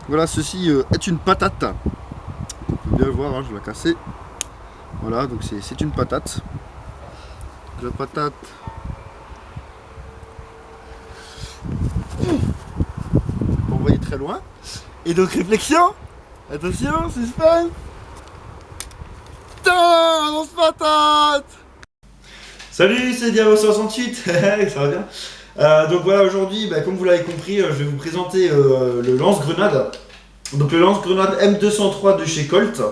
Voilà, ceci est une patate. On peut bien le voir, hein, je vais la casser. Voilà, donc c'est une patate. La patate. On va envoyer très loin. Et donc réflexion. Attention, suspense. Putain, lance patate. Salut, c'est Diabo68. Ça va bien. Donc voilà, aujourd'hui, comme vous l'avez compris, je vais vous présenter le lance-grenade. Donc le lance-grenade M203 de chez Colt.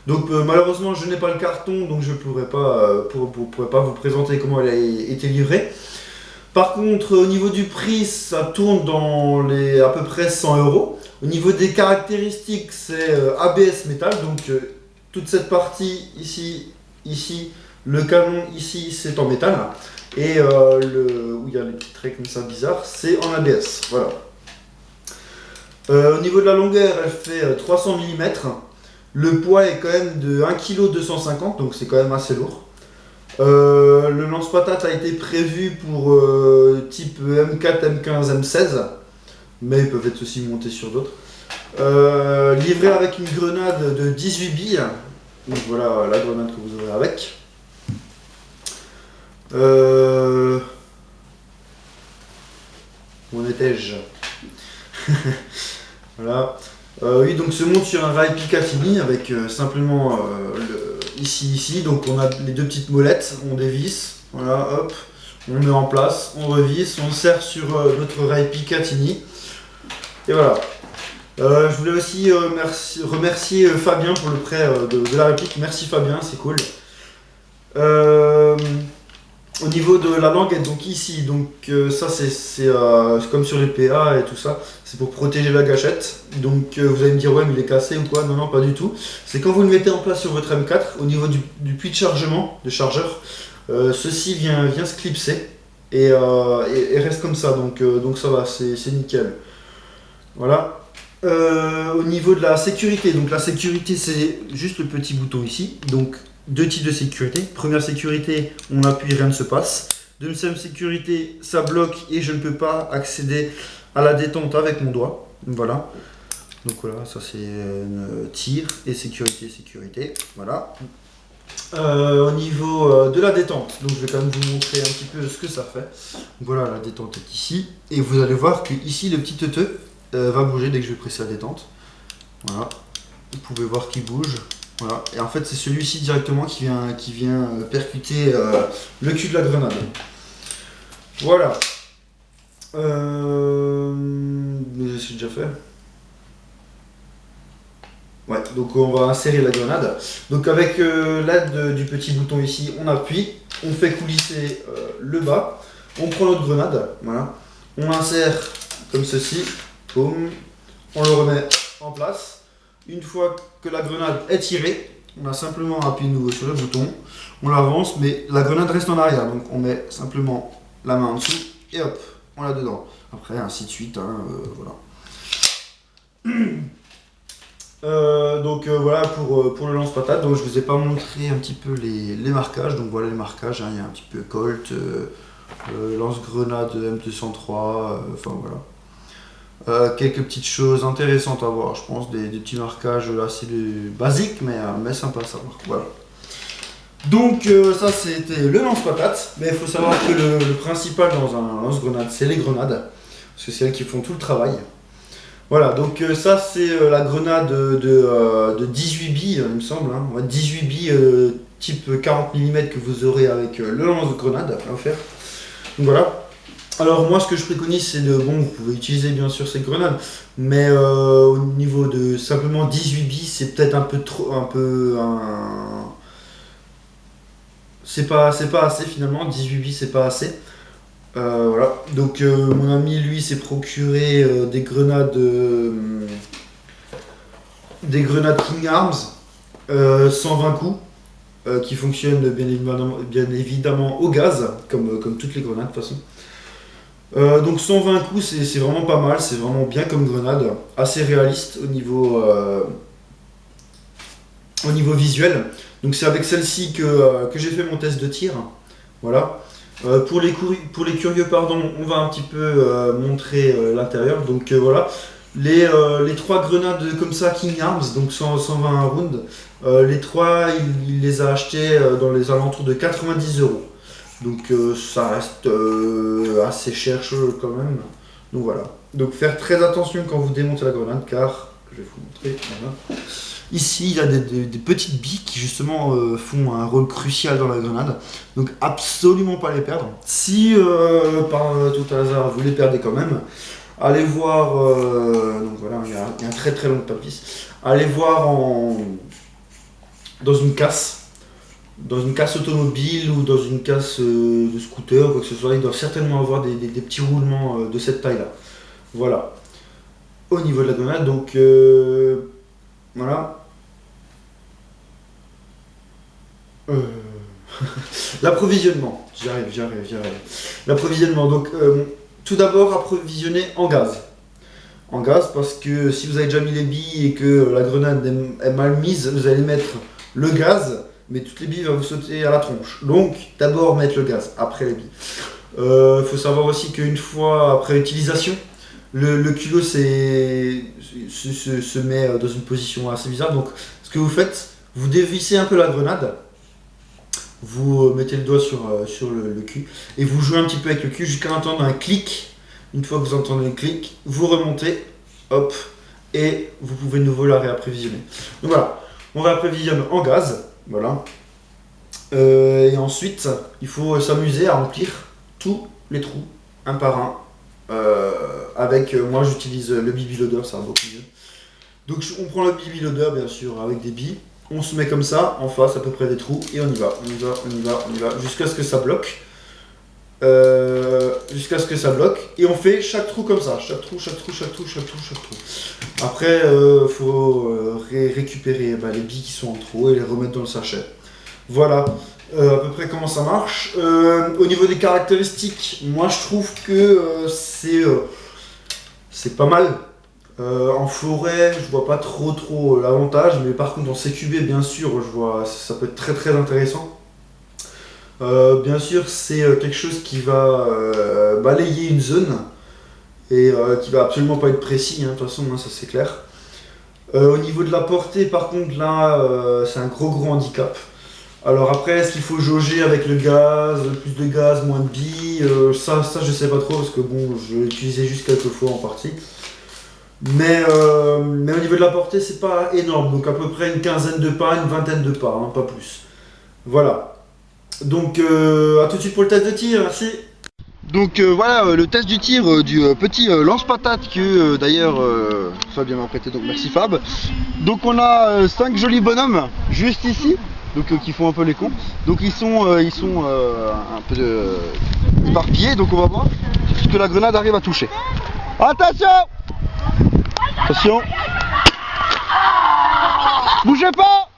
Donc malheureusement je n'ai pas le carton, donc je ne pourrais pas vous présenter comment elle a été livrée. Par contre au niveau du prix, ça tourne dans les à peu près 100 euros. Au niveau des caractéristiques, c'est ABS métal, donc toute cette partie ici, le canon ici c'est en métal. Et où il y a les petits traits comme ça bizarres, c'est en ABS. Voilà. Au niveau de la longueur, elle fait 300 mm. Le poids est quand même de 1,250 kg, donc c'est quand même assez lourd. Le lance-patate a été prévu pour type M4, M15, M16, mais ils peuvent être aussi montés sur d'autres. Livré avec une grenade de 18 billes, donc voilà la grenade que vous aurez avec. Où en étais-je? Voilà. Oui, donc se monte sur un rail Picatinny avec simplement ici, donc on a les deux petites molettes, on dévisse, voilà, hop, on met en place, on revisse, on serre sur notre rail Picatinny, et voilà. Je voulais aussi remercier Fabien pour le prêt de la réplique, merci Fabien, c'est cool. Au niveau de la langue, donc ici, donc ça c'est comme sur les PA et tout ça, c'est pour protéger la gâchette. Donc vous allez me dire ouais mais il est cassé ou quoi? Non non, pas du tout. C'est quand vous le mettez en place sur votre M4, au niveau du puits de chargement, de chargeur, ceci vient se clipser et reste comme ça, donc ça va, c'est nickel. Voilà. Au niveau de la sécurité, donc la sécurité c'est juste le petit bouton ici, donc deux types de sécurité. Première sécurité, on appuie, rien ne se passe. Deuxième sécurité, ça bloque et je ne peux pas accéder à la détente avec mon doigt. Voilà. Donc voilà, ça c'est tir et sécurité. Voilà. Au niveau de la détente, donc je vais quand même vous montrer un petit peu ce que ça fait. Donc voilà, la détente est ici. Et vous allez voir que ici le petit teuteux va bouger dès que je vais presser la détente. Voilà. Vous pouvez voir qu'il bouge. Voilà. Et en fait c'est celui-ci directement qui vient percuter le cul de la grenade. Voilà. Mais c'est déjà fait. Ouais, donc on va insérer la grenade. Donc avec l'aide du petit bouton ici, on appuie, on fait coulisser le bas, on prend notre grenade, voilà. On insère comme ceci, boum, on le remet en place. Une fois que la grenade est tirée, on a simplement appuyé nouveau sur le bouton, on l'avance, mais la grenade reste en arrière, donc on met simplement la main en dessous et hop, on l'a dedans. Après, ainsi de suite, hein, voilà. Voilà pour le lance-patate. Donc je vous ai pas montré un petit peu les marquages. Donc voilà les marquages, hein. Il y a un petit peu Colt, lance-grenade M203, enfin voilà. Quelques petites choses intéressantes à voir, je pense, des petits marquages assez basiques, mais sympa à savoir. Voilà. Donc ça c'était le lance-patate, mais il faut savoir que le principal dans un lance-grenade, c'est les grenades, parce que c'est elles qui font tout le travail. Voilà, donc ça c'est la grenade de 18 billes, il me semble, hein. Ouais, 18 billes type 40 mm que vous aurez avec le lance-grenade offert. Donc voilà. Alors moi ce que je préconise c'est bon vous pouvez utiliser bien sûr cette grenade, mais au niveau de simplement 18 billes c'est peut-être un peu trop, c'est pas assez finalement, 18 billes c'est pas assez. Voilà, donc mon ami lui s'est procuré des grenades King Arms 120 coups qui fonctionnent bien évidemment au gaz comme toutes les grenades de toute façon. Donc 120 coups c'est vraiment pas mal, c'est vraiment bien comme grenade, assez réaliste au niveau visuel. Donc c'est avec celle-ci que j'ai fait mon test de tir. Voilà. Pour les curieux, pardon, on va un petit peu montrer l'intérieur. Donc voilà, Les 3 grenades comme ça, King Arms, donc 120 rounds, les 3, il les a achetés dans les alentours de 90 €. Donc ça reste assez cher quand même. Donc voilà. Donc faire très attention quand vous démontez la grenade, car, je vais vous montrer, voilà. Ici, il y a des petites billes qui justement font un rôle crucial dans la grenade. Donc absolument pas les perdre. Si par tout hasard vous les perdez quand même, allez voir, donc voilà, il y a un très très long papis. Allez voir dans une casse automobile ou dans une casse de scooter, quoi que ce soit. Il doit certainement avoir des petits roulements de cette taille-là. Voilà. Au niveau de la grenade, donc voilà. L'approvisionnement, j'arrive. L'approvisionnement, donc tout d'abord approvisionner en gaz. En gaz, parce que si vous avez déjà mis les billes et que la grenade est mal mise, vous allez mettre le gaz, mais toutes les billes vont vous sauter à la tronche. Donc d'abord mettre le gaz, après les billes. Faut savoir aussi qu'une fois après utilisation, le culot se met dans une position assez bizarre. Donc ce que vous faites, vous dévissez un peu la grenade, vous mettez le doigt sur le cul et vous jouez un petit peu avec le cul jusqu'à entendre un clic. Une fois que vous entendez le clic, vous remontez, hop, et vous pouvez de nouveau la réapprovisionner. Donc voilà, on réapprovisionne en gaz, voilà. Et ensuite, il faut s'amuser à remplir tous les trous, un par un. Moi j'utilise le BB Loader, ça va beaucoup mieux. Donc on prend le BB Loader bien sûr avec des billes, on se met comme ça en face à peu près des trous et on y va jusqu'à ce que ça bloque. Et on fait chaque trou comme ça, chaque trou. Après faut récupérer les billes qui sont en trop et les remettre dans le sachet. Voilà à peu près comment ça marche. Au niveau des caractéristiques, moi je trouve que c'est pas mal. En forêt, je vois pas trop l'avantage, mais par contre en CQB, bien sûr, je vois ça peut être très intéressant. Bien sûr, c'est quelque chose qui va balayer une zone et qui va absolument pas être précis, de toute façon, ça c'est clair. Au niveau de la portée, par contre, là, c'est un gros handicap. Alors après, est-ce qu'il faut jauger avec le gaz, plus de gaz, moins de billes, ça je sais pas trop parce que bon, je l'ai utilisé juste quelques fois en partie. Mais au niveau de la portée, c'est pas énorme, donc à peu près une quinzaine de pas, une vingtaine de pas, pas plus. Voilà. Donc à tout de suite pour le test de tir, merci. Donc voilà le test du tir du petit lance-patate que d'ailleurs Fabien m'a prêté, donc merci Fab. Donc on a 5 jolis bonhommes juste ici, donc qui font un peu les cons. Donc ils sont un peu éparpillés, donc on va voir ce que la grenade arrive à toucher. Attention! Attention! Bougez pas!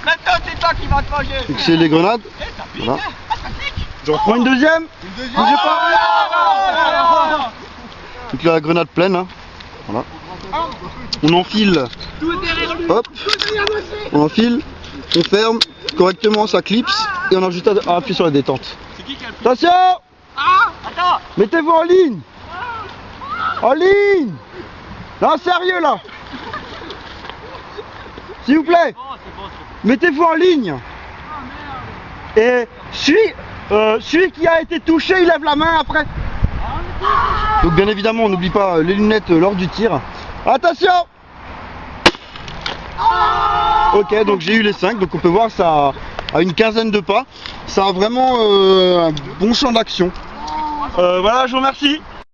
Maintenant c'est toi qui vas te manger. C'est les grenades. Voilà. J'en prends une deuxième. Bougez pas. Donc là la grenade pleine. Voilà. On enfile. Hop. On enfile. On ferme correctement, ça clipse et on a juste à appuyer sur la détente. Attention. Mettez-vous en ligne. En ligne. Non, sérieux là. S'il vous plaît, mettez-vous en ligne. Et celui qui a été touché, il lève la main après. Donc bien évidemment, on n'oublie pas les lunettes lors du tir. Attention. Ok, donc j'ai eu les 5, donc on peut voir ça à une quinzaine de pas. Ça a vraiment un bon champ d'action. Voilà, je vous remercie.